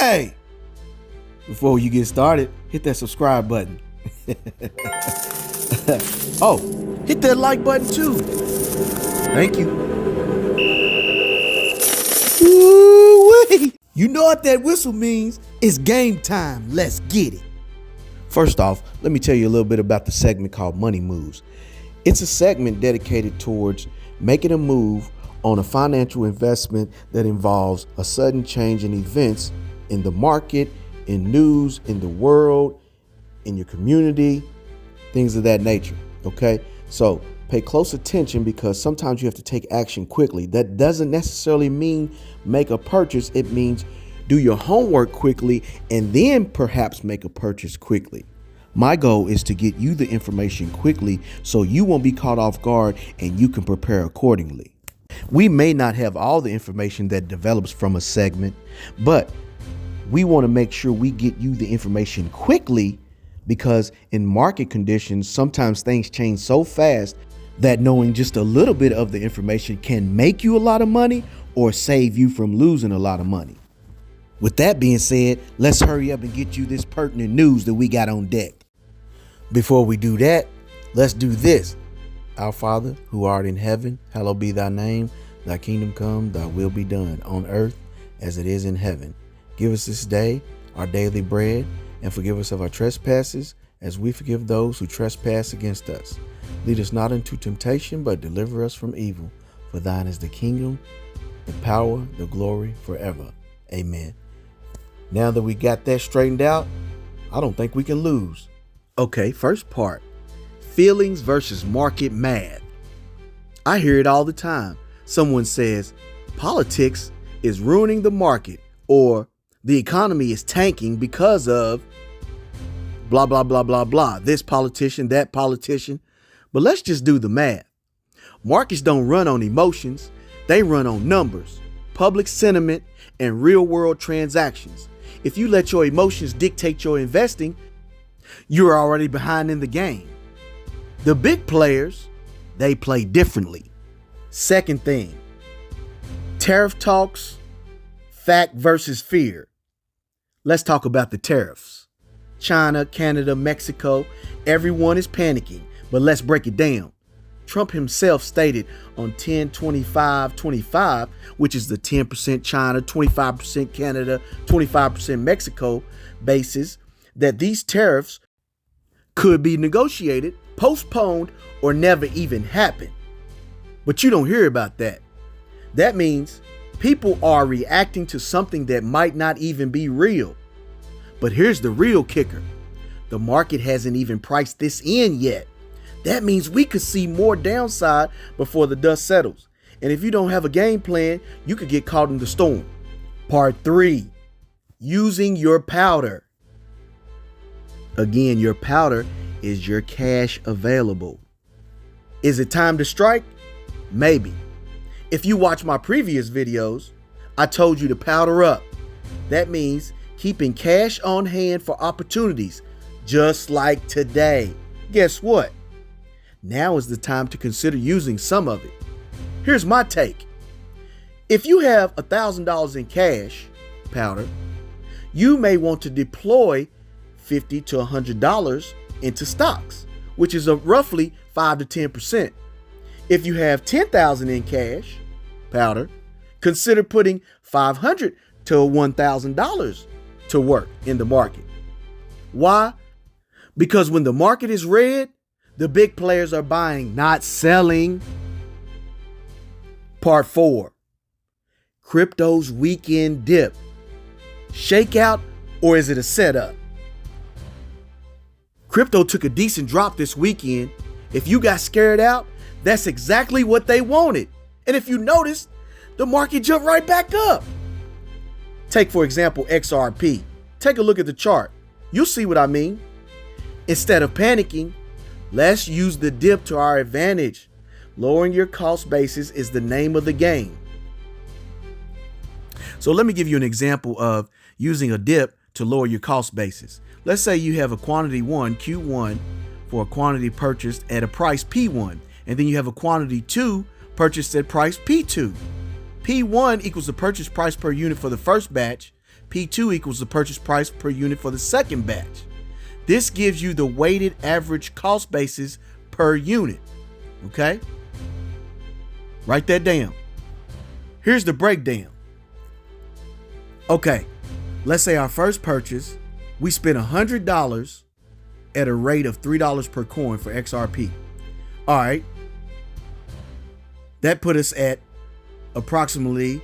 Hey! Before you get started, hit that subscribe button. Oh, hit that like button too. Thank you. Woo-wee. You know what that whistle means? It's game time. Let's get it. First off, let me tell you a little bit about the segment called Money Moves. It's a segment dedicated towards making a move on a financial investment that involves a sudden change in events in the market, in news, in the world, in your community, things of that nature. Okay, so pay close attention because sometimes you have to take action quickly. That doesn't necessarily mean make a purchase. It means do your homework quickly and then perhaps make a purchase quickly. My goal is to get you the information quickly so you won't be caught off guard and you can prepare accordingly. We may not have all the information that develops from a segment, but we want to make sure we get you the information quickly because in market conditions, sometimes things change so fast that knowing just a little bit of the information can make you a lot of money or save you from losing a lot of money. With that being said, let's hurry up and get you this pertinent news that we got on deck. Before we do that, let's do this. Our Father, who art in heaven, hallowed be thy name. Thy kingdom come, thy will be done on earth as it is in heaven. Give us this day our daily bread and forgive us of our trespasses as we forgive those who trespass against us. Lead us not into temptation, but deliver us from evil. For thine is the kingdom, the power, the glory forever. Amen. Now that we got that straightened out, I don't think we can lose. Okay, first part. Feelings versus market math. I hear it all the time. Someone says politics is ruining the market or the economy is tanking because of blah, blah, blah, blah, blah. This politician, that politician. But let's just do the math. Markets don't run on emotions. They run on numbers, public sentiment, and real world transactions. If you let your emotions dictate your investing, you're already behind in the game. The big players, they play differently. Second thing, tariff talks, fact versus fear. Let's talk about the tariffs. China, Canada, Mexico, everyone is panicking, but let's break it down. Trump himself stated on 10-25-25, which is the 10% China, 25% Canada, 25% Mexico basis, that these tariffs could be negotiated, postponed, or never even happen. But you don't hear about that. That means people are reacting to something that might not even be real. But here's the real kicker. The market hasn't even priced this in yet. That means we could see more downside before the dust settles. And if you don't have a game plan, you could get caught in the storm. Part 3, using your powder. Again, your powder is your cash available. Is it time to strike? Maybe. If you watch my previous videos, I told you to powder up. That means keeping cash on hand for opportunities, just like today. Guess what? Now is the time to consider using some of it. Here's my take. If you have $1,000 in cash, powder, you may want to deploy $50 to $100 into stocks, which is a roughly 5 to 10%. If you have $10,000 in cash, powder, consider putting $500 to $1,000 to work in the market. Why? Because when the market is red, the big players are buying, not selling. Part 4, crypto's weekend dip. Shakeout, or is it a setup? Crypto took a decent drop this weekend. If you got scared out, that's exactly what they wanted. And if you noticed, the market jumped right back up. Take, for example, XRP. Take a look at the chart. You'll see what I mean. Instead of panicking, let's use the dip to our advantage. Lowering your cost basis is the name of the game. So let me give you an example of using a dip to lower your cost basis. Let's say you have a quantity 1, Q1, for a quantity purchased at a price P1, and then you have a quantity 2 purchased at price P2. P1 equals the purchase price per unit for the first batch. P2 equals the purchase price per unit for the second batch. This gives you the weighted average cost basis per unit. Okay? Write that down. Here's the breakdown. Okay, let's say our first purchase, we spent $100 at a rate of $3 per coin for XRP. All right. That put us at approximately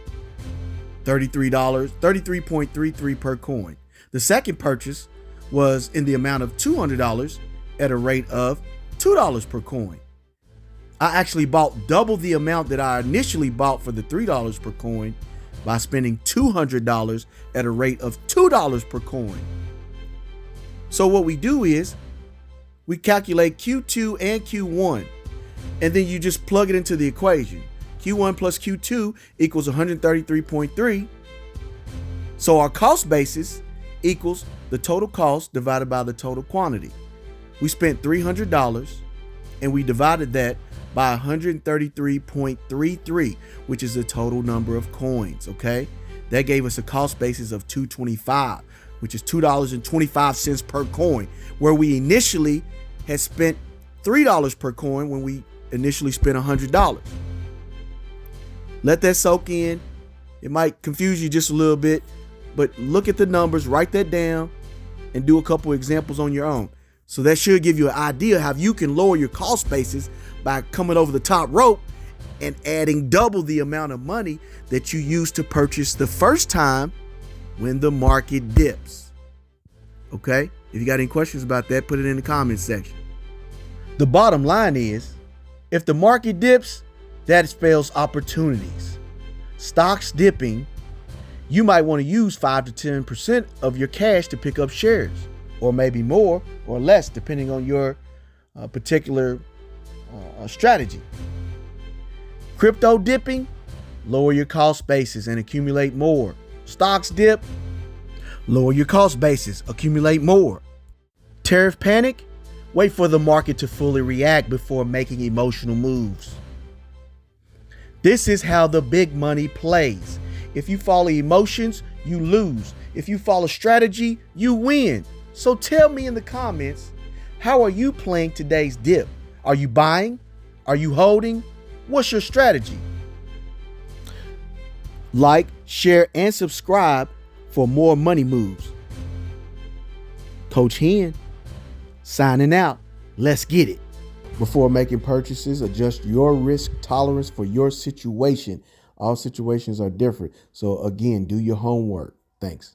$33.33 per coin. The second purchase was in the amount of $200 at a rate of $2 per coin. I actually bought double the amount that I initially bought for the $3 per coin by spending $200 at a rate of $2 per coin. So what we do is we calculate Q2 and Q1, and then you just plug it into the equation. Q1 plus Q2 equals 133.3. So our cost basis equals the total cost divided by the total quantity. We spent $300 and we divided that by 133.33, which is the total number of coins, okay? That gave us a cost basis of $2.25, which is $2.25 per coin, where we initially had spent $3 per coin when we initially spent $100. Let that soak in. It might confuse you just a little bit, but look at the numbers, write that down, and do a couple examples on your own. So that should give you an idea how you can lower your cost basis by coming over the top rope and adding double the amount of money that you used to purchase the first time when the market dips. Okay? If you got any questions about that, put it in the comments section. The bottom line is, if the market dips, that spells opportunities. Stocks dipping, you might want to use 5 to 10% of your cash to pick up shares, or maybe more or less, depending on your particular strategy. Crypto dipping, lower your cost basis and accumulate more. Stocks dip, lower your cost basis, accumulate more. Tariff panic, wait for the market to fully react before making emotional moves. This is how the big money plays. If you follow emotions, you lose. If you follow strategy, you win. So tell me in the comments, how are you playing today's dip? Are you buying? Are you holding? What's your strategy? Like, share, and subscribe for more money moves. Coach Hen, signing out. Let's get it. Before making purchases, adjust your risk tolerance for your situation. All situations are different. So again, do your homework. Thanks.